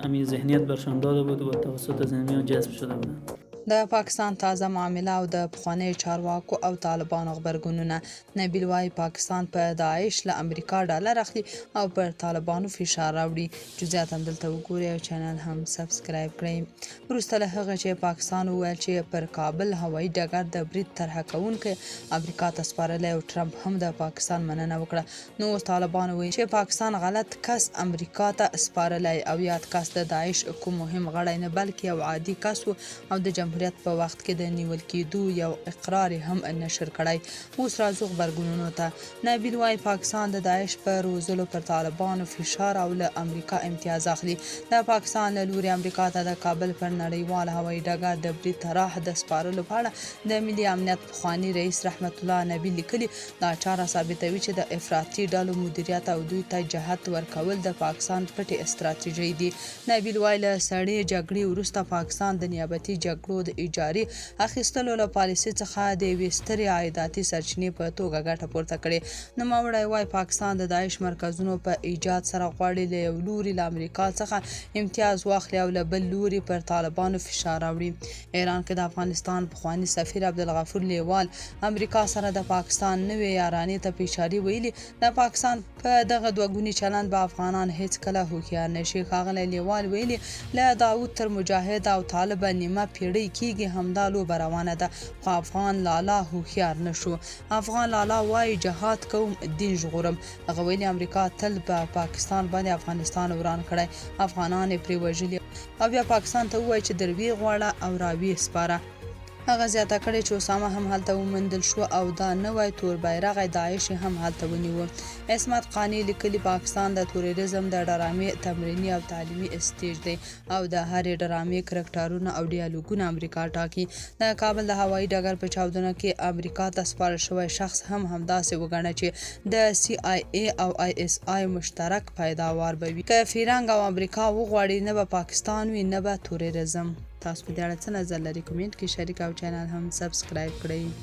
همین ذهنیت برشان داده بود و توسط زلمیان جذب شده بودند. د پاکستان تازه معامله او د پخوانیو چارواکو او طالبانو غبرګونونه. نبیل وایي پاکستان په داعش له امریکا ډالر اخلي او پر طالبانو فشار راوړي. جزئیات هم دلته وګورئ او چینل هم سبسکرایب کړئ. وروسته له هغه چې پاکستان وویل چې پر کابل هوایي ډګر د برید طرحه کوونکی امریکا ته سپارلی او ټرمپ هم د پاکستان مننه وکړه. نو اوس طالبانو وایي چې پاکستان غلط کس امریکا ته سپارلی او یاد کس د داعش کوم مهم غړی نه بلکې یو عادي کس و او د جمهوریت په وخت کې د نیول کېدو یو اقرار هم نشر کړی. اوس راځو غبرګونونو ته. نبیل وایي پاکستان د داعش په روزلو پر طالبانو فشار او له امریکا امتیاز اخلي. د پاکستان له لوري امریکا ته د کابل پر نړیوال هوایي ډګر د برید طرح د سپارلو په اړه د ملي امنیت پخواني رئیس رحمت الله نبی لیکلي دا چاره ثابتوي چې د افراطي ډلو مدیریت او دوی ته جهت ورکول د پاکستان پټې استراتیژۍ دي. نبیل وایي له سړې جګړې وروسته پاکستان د نیابتي جګړو د اجاري اخیستلو له پالیسۍ څخه د یوې سترې عایداتي سرچینې په توګه ګټه پورته کړې. نوموړی وایي پاکستان د داعش مرکزونو په ایجاد سره غواړي له یو لوري له امریکا څخه امتیاز واخلي او له بل لوري پر طالبانو فشار راوړي. ایران کې د افغانستان پخواني سفیر عبدالغفور لیوال امریکا سره د پاکستان نوې یارانې ته پیشاري ویلي. د پاکستان په دغه دوه چلند به افغانان هیڅ کله هوښیار نشي. ښاغلی لیوال ویلي له داود تر مجاهد او طالبه نیمه پیړۍ کېږي همدا لوبه روانه ده خو افغان لالا هوښیار نشو. افغان لالا وایي جهاد کوم دین ژغورم. هغه ویلي امریکا تل په پاکستان باندې افغانستان وران کړی افغانان یې پرې وژلي او بیا پاکستان ته ووایي چې دروي غواړه او راوي سپاره. هغه زیاته کړې چې اسامه هم هلته وموندل شو او دا نوی تور بیرغی داعش هم هلته ونیو. عصمت قانع لیکلي پاکستان د توریزم د ډرامې تمریني او تعلیمي سټیج دی او د هرې ډرامې کرکټرونه او ډیالوګونه امریکا ټاکي. د کابل د هوایي ډګر په چاودنه کې امریکا ته سپارل شوی شخص هم همداسې وګڼه چې د سی آی ای او آی اس آی مشترک پیداوار به وي. که فیرنګ او امریکا وغواړي نه به پاکستان وي نه به توریزم. تاسو په دې اړه څه نظر لرئ؟ کمنټ کې شریک او چینل هم سبسکرایب کړئ.